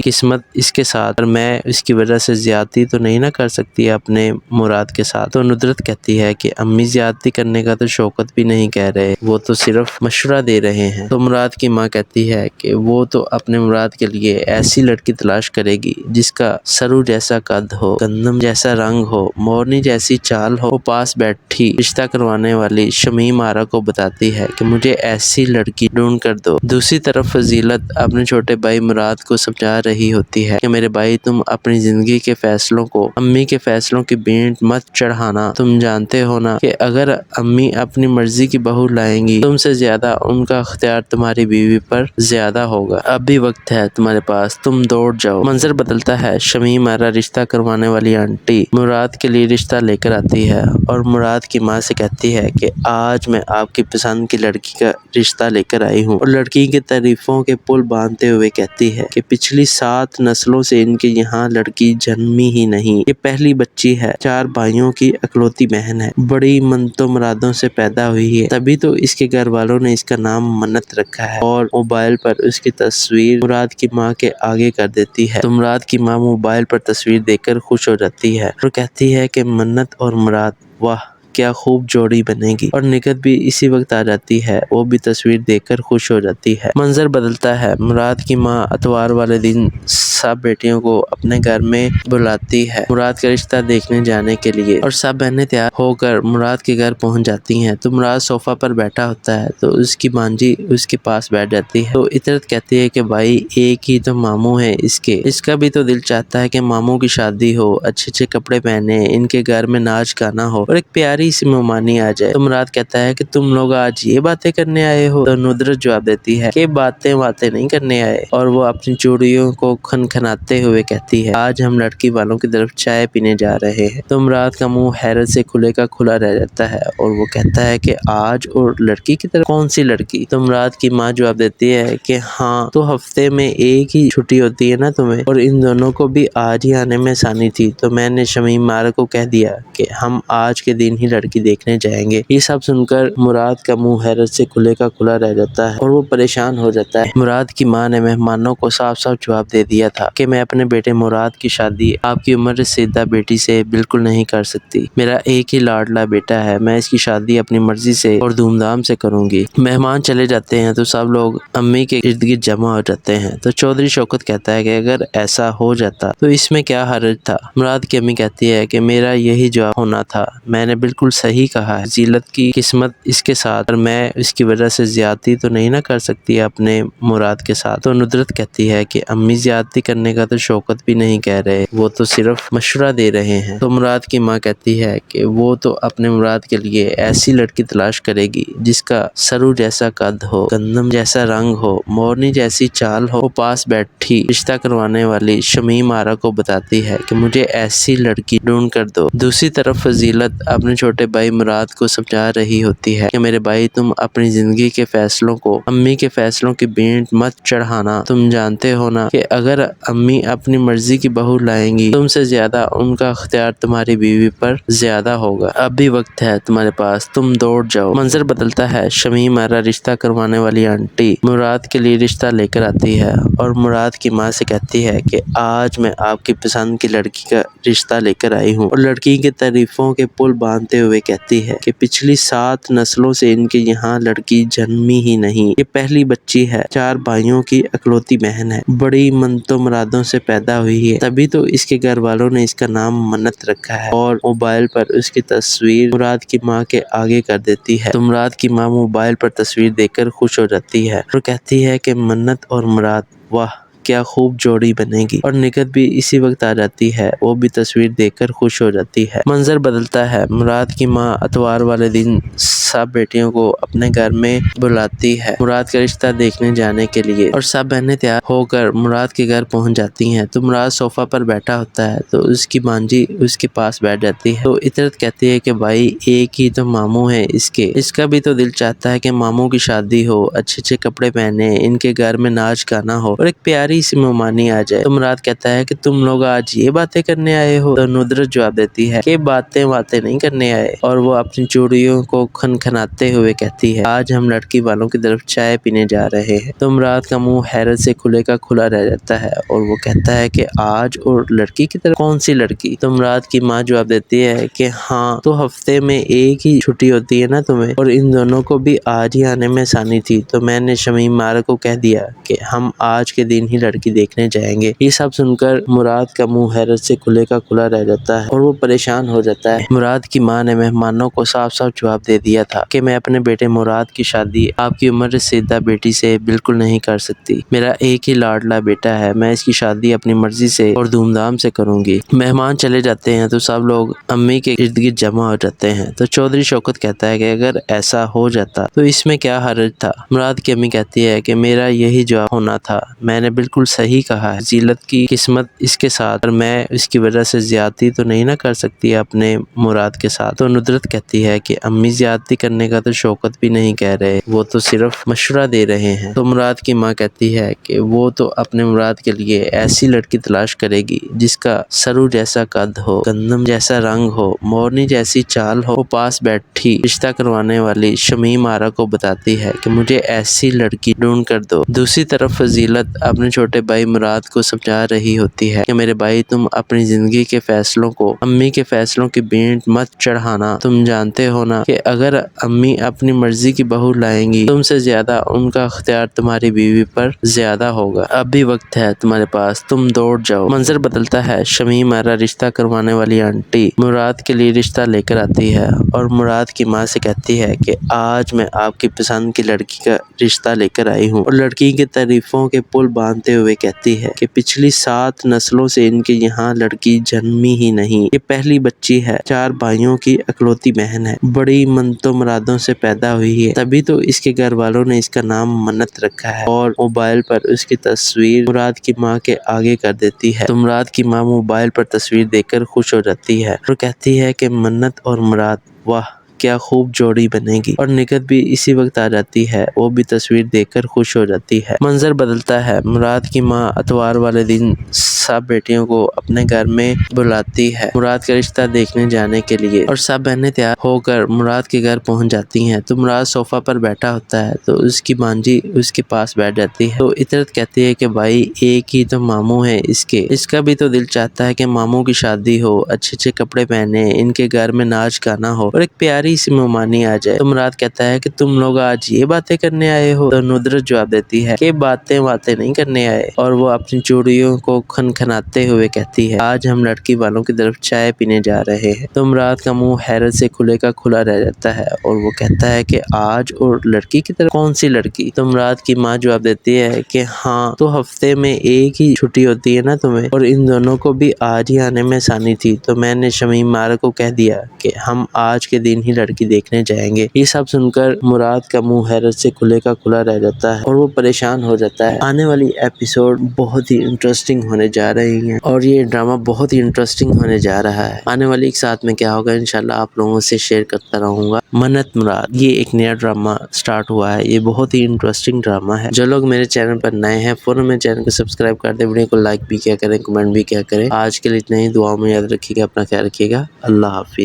किस्मत इसके साथ, और मैं इसकी वजह से ज्यादती तो नहीं ना कर सकती अपने मुराद के साथ। तो नुदरत कहती है कि अम्मी ज्यादती करने का तो शौकत भी नहीं कह रहे, वो तो सिर्फ मशवरा दे रहे हैं। तो मुराद की माँ कहती है कि वो तो अपने मुराद के लिए ऐसी लड़की तलाश करेगी जिसका सरू जैसा कद हो, गंदम जैसा रंग हो, मोरनी जैसी चाल हो। वो पास बैठी रिश्ता करवाने वाली शमीम आरा को बताती है कि मुझे ऐसी लड़की ढूंढ कर दो। दूसरी तरफ फजीलत अपने छोटे भाई मुराद को समझा रही होती है कि मेरे भाई, तुम अपनी जिंदगी के फैसलों को अम्मी के फैसलों की भेंट मत चढ़ाना। तुम जानते हो ना कि अगर अम्मी अपनी मर्जी की बहू लाएंगी तुमसे ज्यादा उनका अख्तियार तुम्हारी बीवी पर ज्यादा होगा। अब भी वक्त है तुम्हारे पास, तुम दौड़ जाओ। मंजर बदलता है। शमीम आरा रिश्ता करवाने वाली आंटी मुराद के लिए रिश्ता लेकर आती है और मुराद की माँ से कहती है कि आज मैं आपकी पसंद की लड़की का रिश्ता लेकर आई हूँ। और लड़की की तारीफों के पुल बांधते हुए कहती है कि पिछली 7 नस्लों से इनके यहाँ लड़की जन्मी ही नहीं, ये पहली बच्ची है। 4 भाइयों की अकलौती बहन है, बड़ी मनतो मुरादों से पैदा हुई है, तभी तो इसके घर वालों ने इसका नाम मन्नत रखा है। और मोबाइल पर उसकी तस्वीर मुराद की माँ के आगे कर देती है। तो मुराद की माँ मोबाइल पर तस्वीर देखकर खुश हो जाती है और कहती है कि मन्नत और मुराद, वाह क्या खूब जोड़ी बनेगी। और निकत भी इसी वक्त आ जाती है, वो भी तस्वीर देखकर खुश हो जाती है। मंजर बदलता है। मुराद की माँ अतवार वाले दिन सब बेटियों को अपने घर में बुलाती है मुराद का रिश्ता देखने जाने के लिए, और सब बहनें तैयार होकर मुराद के घर पहुंच जाती हैं। तो मुराद सोफा पर बैठा होता है तो उसकी मांझी उसके पास बैठ जाती है। तो इतरत कहती है कि भाई एक ही तो मामू है इसका भी तो दिल चाहता है कि मामू की शादी हो, अच्छे अच्छे कपड़े पहने, इनके घर में नाच गाना हो और एक प्यारी सी मेहमानी आ जाए। तो मुराद कहता है कि तुम लोग आज ये बातें करने आए हो। तो नुदरत जवाब देती है कि बातें नहीं करने आए, और वो अपनी चूड़ियों को खनखनाते हुए कहती है आज हम लड़की वालों की तरफ चाय पीने जा रहे हैं। तो मुराद का मुंह हैरत से खुले का खुला रह जाता है और वो कहता है कि आज और लड़की की तरफ? कौन सी लड़की? तो मुराद की माँ जवाब देती है कि हाँ, तो हफ्ते में एक ही छुट्टी होती है ना तुम्हें, और इन दोनों को भी आज ही आने में आसानी थी, तो मैंने शमीम आरा को कह दिया कि हम आज के दिन ही लड़की देखने जाएंगे। ये सब सुनकर मुराद का मुंह हैरत से खुले का खुला रह जाता है और वो परेशान हो जाता है। मुराद की माँ ने मेहमानों को साफ साफ जवाब दे दिया था कि मैं अपने बेटे मुराद की शादी आपकी उम्र रसीदा बेटी से बिल्कुल नहीं कर सकती। मेरा एक ही लाडला बेटा है, मैं इसकी शादी अपनी मर्जी से और धूमधाम से करूंगी। मेहमान चले जाते हैं तो सब लोग अम्मी के इर्द गिर्द जमा हो जाते हैं। तो चौधरी शौकत कहता है कि अगर ऐसा हो जाता तो इसमें क्या हर्ज था। मुराद की अम्मी कहती है कि मेरा यही जवाब होना था, मैंने बिल्कुल सही कहा है। जीलत की किस्मत इसके साथ, और मैं इसकी वजह से ज्यादती तो नहीं ना कर सकती अपने मुराद के साथ। तो नुदरत कहती है कि अम्मी ज्यादती करने का तो शौकत भी नहीं कह रहे, वो तो सिर्फ मशवरा दे रहे हैं। तो मुराद की माँ कहती है कि वो तो अपने मुराद के लिए ऐसी लड़की तलाश करेगी जिसका सरू जैसा कद हो, गंदम जैसा रंग हो, मोरनी जैसी चाल हो। वो पास बैठी रिश्ता करवाने वाली शमीम आरा को बताती है कि मुझे ऐसी लड़की ढूंढ कर दो। दूसरी तरफ फजीलत अपने छोटे भाई मुराद को समझा रही होती है कि मेरे भाई, तुम अपनी जिंदगी के फैसलों को अम्मी के फैसलों की भेंट मत चढ़ाना। तुम जानते हो ना कि अगर अम्मी अपनी मर्जी की बहू लाएंगी तुमसे ज्यादा उनका अख्तियार तुम्हारी बीवी पर ज्यादा होगा। अब भी वक्त है तुम्हारे पास, तुम दौड़ जाओ। मंजर बदलता है। शमीम आरा रिश्ता करवाने वाली आंटी मुराद के लिए रिश्ता लेकर आती है और मुराद की माँ से कहती है कि आज मैं आपकी पसंद की लड़की का रिश्ता लेकर आई हूँ। और लड़की की तारीफों के पुल बांधते हुए कहती है कि पिछली 7 नस्लों से इनके यहाँ लड़की जन्मी ही नहीं, ये पहली बच्ची है। 4 भाइयों की अकलौती बहन है, बड़ी मनतो मुरादों से पैदा हुई है, तभी तो इसके घर वालों ने इसका नाम मन्नत रखा है। और मोबाइल पर उसकी तस्वीर मुराद की माँ के आगे कर देती है। तो मुराद की माँ मोबाइल पर तस्वीर देखकर खुश हो जाती है और कहती है कि मन्नत और मुराद, वाह کیا خوب جوڑی بنے گی، اور نکہت بھی اسی وقت آ جاتی ہے۔ وہ بھی تصویر دیکھ کر خوش ہو جاتی ہے۔ منظر بدلتا ہے۔ مراد کی ماں اتوار والے دن سب بیٹیوں کو اپنے گھر میں بلاتی ہے مراد کا رشتہ دیکھنے جانے کے لیے، اور سب بہنیں تیار ہو کر مراد کے گھر پہنچ جاتی ہیں۔ تو مراد صوفہ پر بیٹھا ہوتا ہے تو اس کی مانجی اس کے پاس بیٹھ جاتی ہے۔ تو عطرت کہتی ہے کہ بھائی ایک ہی تو ماموں ہے اس کا بھی تو دل چاہتا ہے کہ ماموں کی شادی ہو، اچھے اچھے کپڑے پہنے، ان کے گھر میں ناچ گانا ہو اور ایک پیاری سی مہمانی آ جائے۔ تو مراد کہتا ہے کہ تم لوگ آج یہ باتیں کرنے آئے ہو؟ تو ندرت جواب دیتی ہے کہ باتیں نہیں کرنے آئے، اور وہ اپنی چوڑیوں کو کھنکھناتے ہوئے کہتی ہے آج ہم لڑکی والوں کی طرف چائے پینے جا رہے ہیں۔ تو مراد کا منہ حیرت سے کھلے کا کھلا رہ جاتا ہے اور وہ کہتا ہے کہ آج اور لڑکی کی طرف کون سی لڑکی؟ تو مراد کی ماں جواب دیتی ہے کہ ہاں تو ہفتے میں ایک ہی چھٹی ہوتی ہے نا تمہیں، اور ان دونوں کو بھی آج ہی آنے میں آسانی تھی، تو میں نے شمیم مارا کو کہہ دیا کہ ہم آج کے دن ہی لڑکی دیکھنے جائیں گے۔ یہ سب سن کر مراد کا منہ حیرت سے کھلے کا کھلا رہ جاتا ہے اور وہ پریشان ہو جاتا ہے۔ مراد کی ماں نے مہمانوں کو صاف صاف جواب دے دیا تھا کہ میں اپنے بیٹے مراد کی شادی آپ کی عمر رسیدہ بیٹی سے بالکل نہیں کر سکتی۔ میرا ایک ہی لاڈلا بیٹا ہے، میں اس کی شادی اپنی مرضی سے اور دھوم دھام سے کروں گی۔ مہمان چلے جاتے ہیں تو سب لوگ امی کے ارد گرد جمع ہو جاتے ہیں۔ تو چودھری شوکت کہتا ہے کہ اگر ایسا ہو جاتا تو اس میں کیا حرج تھا؟ مراد کی امی کہتی ہے کہ میرا یہی جواب ہونا تھا، میں نے بالکل صحیح کہا ہے، فضیلت کی قسمت اس کے ساتھ، اور میں اس کی وجہ سے زیادتی تو نہیں نہ کر سکتی اپنے مراد کے ساتھ۔ تو ندرت کہتی ہے کہ امی زیادتی کرنے کا تو شوکت بھی نہیں کہہ رہے، وہ تو صرف مشورہ دے رہے ہیں۔ تو مراد کی ماں کہتی ہے کہ وہ تو اپنے مراد کے لیے ایسی لڑکی تلاش کرے گی جس کا سرو جیسا قد ہو، گندم جیسا رنگ ہو، مورنی جیسی چال ہو۔ وہ پاس بیٹھی رشتہ کروانے والی شمیم آرا کو بتاتی ہے کہ مجھے ایسی لڑکی ڈھونڈ کر دو۔ دوسری طرف فضیلت اپنے چھوٹے بھائی مراد کو سمجھا رہی ہوتی ہے کہ میرے بھائی تم اپنی زندگی کے فیصلوں کو امی کے فیصلوں کی بینٹ مت چڑھانا، تم جانتے ہو نا کہ اگر امی اپنی مرضی کی بہو لائیں گی تم سے زیادہ ان کا اختیار تمہاری بیوی پر زیادہ ہوگا، اب بھی وقت ہے تمہارے پاس، تم دوڑ جاؤ۔ منظر بدلتا ہے۔ شمیم آرا رشتہ کروانے والی آنٹی مراد کے لیے رشتہ لے کر آتی ہے اور مراد کی ماں سے کہتی ہے کہ آج میں آپ کی پسند کی لڑکی کا رشتہ لے کر آئی ہوں، اور لڑکی کی تعریفوں کے پل باندھتے ہوئے کہتی ہے کہ پچھلی 7 نسلوں سے ان کے یہاں لڑکی جنمی ہی نہیں، یہ پہلی بچی ہے، 4 بھائیوں کی اکلوتی بہن ہے، بڑی منتوں مرادوں سے پیدا ہوئی ہے، تبھی تو اس کے گھر والوں نے اس کا نام منت رکھا ہے، اور موبائل پر اس کی تصویر مراد کی ماں کے آگے کر دیتی ہے۔ تو مراد کی ماں موبائل پر تصویر دیکھ کر خوش ہو جاتی ہے اور کہتی ہے کہ منت اور مراد، واہ کیا خوب جوڑی بنے گی، اور نکہت بھی اسی وقت آ جاتی ہے۔ وہ بھی تصویر دیکھ کر خوش ہو جاتی ہے۔ منظر بدلتا ہے۔ مراد کی ماں اتوار والے دن سب بیٹیوں کو اپنے گھر میں بلاتی ہے مراد کا رشتہ دیکھنے جانے کے لیے، اور سب بہنیں تیار ہو کر مراد کے گھر پہنچ جاتی ہیں۔ تو مراد صوفہ پر بیٹھا ہوتا ہے تو اس کی مانجی اس کے پاس بیٹھ جاتی ہے۔ تو عطرت کہتی ہے کہ بھائی ایک ہی تو ماموں ہے اس کا بھی تو دل چاہتا ہے کہ ماموں کی شادی ہو، اچھے اچھے کپڑے پہنے، ان کے گھر میں ناچ گانا ہو اور ایک پیاری سی مہمانی آ جائے۔ تو مراد کہتا ہے کہ تم لوگ آج یہ باتیں کرنے آئے ہو؟ تو ندرت جواب دیتی ہے کہ باتیں نہیں کرنے آئے، اور وہ اپنی چوڑیوں کو کھنکھناتے ہوئے کہتی ہے آج ہم لڑکی والوں کی طرف چائے پینے جا رہے ہیں۔ تو مراد کا منہ حیرت سے کھلے کا کھلا رہ جاتا ہے اور وہ کہتا ہے کہ آج اور لڑکی کی طرف کون سی لڑکی؟ تو مراد کی ماں جواب دیتی ہے کہ ہاں تو ہفتے میں ایک ہی چھٹی ہوتی ہے نا تمہیں، اور ان دونوں کو بھی آج ہی آنے میں آسانی تھی، تو میں نے شمیم مارا کو کہہ دیا کہ ہم آج کے دن ہی لڑکی دیکھنے جائیں گے۔ یہ سب سن کر مراد کا منہ حیرت سے کھلے کا کھلا رہ جاتا ہے اور وہ پریشان ہو جاتا ہے۔ آنے والی ایپیسوڈ بہت ہی انٹرسٹنگ ہونے جا رہی ہیں اور یہ ڈرامہ بہت ہی انٹرسٹنگ ہونے جا رہا ہے۔ آنے والی ایک ساتھ میں کیا ہوگا انشاءاللہ آپ لوگوں سے شیئر کرتا رہوں گا۔ منت مراد یہ ایک نیا ڈرامہ سٹارٹ ہوا ہے، یہ بہت ہی انٹرسٹنگ ڈرامہ ہے۔ جو لوگ میرے چینل پر نئے ہیں فوراً میرے چینل کو سبسکرائب کر دیں، ویڈیو کو لائک بھی کیا کریں، کمنٹ بھی کیا کریں۔ آج کے لیے اتنا ہی، دعاؤں میں یاد رکھیے گا، اپنا خیال رکھیے گا، اللہ حافظ۔